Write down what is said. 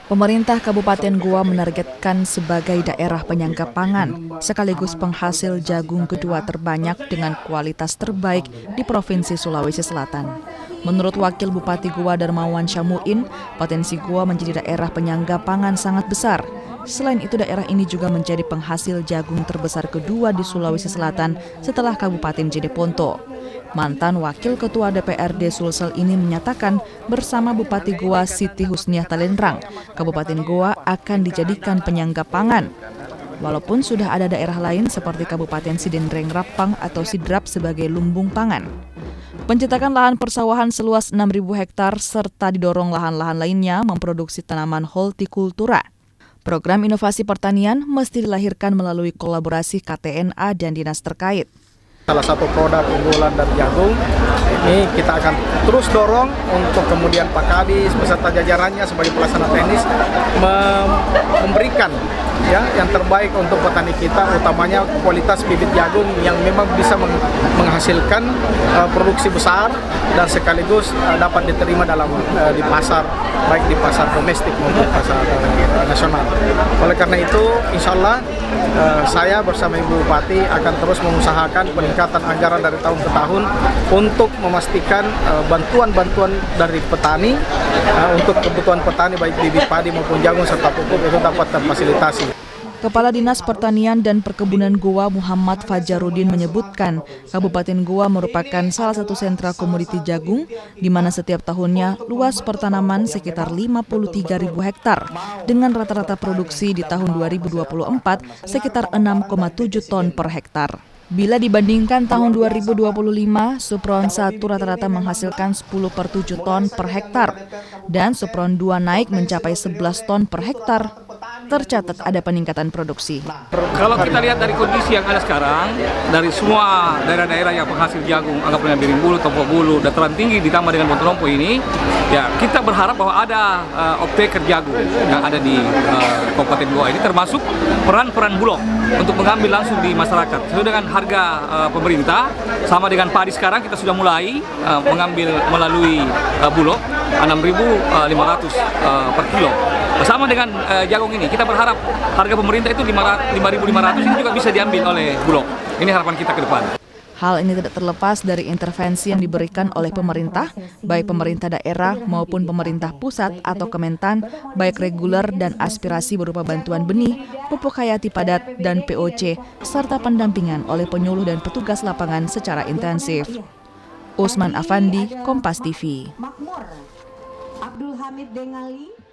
Pemerintah Kabupaten Goa menargetkan sebagai daerah penyangga pangan, sekaligus penghasil jagung kedua terbanyak dengan kualitas terbaik di Provinsi Sulawesi Selatan. Menurut Wakil Bupati Goa Darmawan Syamuin, potensi Goa menjadi daerah penyangga pangan sangat besar. Selain itu, daerah ini juga menjadi penghasil jagung terbesar kedua di Sulawesi Selatan setelah Kabupaten Jeneponto. Mantan Wakil Ketua DPRD Sulsel ini menyatakan bersama Bupati Goa Siti Husniah Talenrang, Kabupaten Goa akan dijadikan penyangga pangan. Walaupun sudah ada daerah lain seperti Kabupaten Sidendreng Rapang atau Sidrap sebagai lumbung pangan. Pencetakan lahan persawahan seluas 6.000 hektar serta didorong lahan-lahan lainnya memproduksi tanaman hortikultura. Program inovasi pertanian mesti dilahirkan melalui kolaborasi KTNA dan dinas terkait. Salah satu produk unggulan dari jagung ini kita akan terus dorong untuk kemudian Pak Kadis beserta jajarannya sebagai pelaksana teknis memberikan yang terbaik untuk petani kita, utamanya kualitas bibit jagung yang memang bisa menghasilkan produksi besar dan sekaligus dapat diterima di pasar, baik di pasar domestik maupun pasar nasional. Oleh karena itu, insya Allah saya bersama Ibu Bupati akan terus mengusahakan peningkatan anggaran dari tahun ke tahun untuk memastikan bantuan-bantuan dari petani untuk kebutuhan petani baik bibit padi maupun jagung serta pupuk itu dapat terfasilitasi. Kepala Dinas Pertanian dan Perkebunan Goa Muhammad Fajarudin menyebutkan Kabupaten Goa merupakan salah satu sentra komoditi jagung di mana setiap tahunnya luas pertanaman sekitar 53.000 hektar dengan rata-rata produksi di tahun 2024 sekitar 6,7 ton per hektar. Bila dibandingkan tahun 2025, Supron 1 rata-rata menghasilkan 10/7 ton per hektar dan Supron 2 naik mencapai 11 ton per hektar. Tercatat ada peningkatan produksi. Kalau kita lihat dari kondisi yang ada sekarang, dari semua daerah-daerah yang penghasil jagung, anggapnya Biring Bulu, Tompok Bulu, dataran tinggi ditambah dengan Bontolompo ini, ya kita berharap bahwa ada off-taker jagung yang ada di Kabupaten Goa ini, termasuk peran-peran Bulog untuk mengambil langsung di masyarakat. Sesuai dengan harga pemerintah, sama dengan padi sekarang kita sudah mulai mengambil melalui Bulog 6.500 per kilo. Bersama dengan jagung ini, kita berharap harga pemerintah itu 5.500 ini juga bisa diambil oleh Bulog. Ini harapan kita ke depan. Hal ini tidak terlepas dari intervensi yang diberikan oleh pemerintah, baik pemerintah daerah maupun pemerintah pusat atau Kementan, baik reguler dan aspirasi berupa bantuan benih, pupuk hayati padat, dan POC, serta pendampingan oleh penyuluh dan petugas lapangan secara intensif. Usman Afandi, Kompas TV. Abdul Hamid Dengali.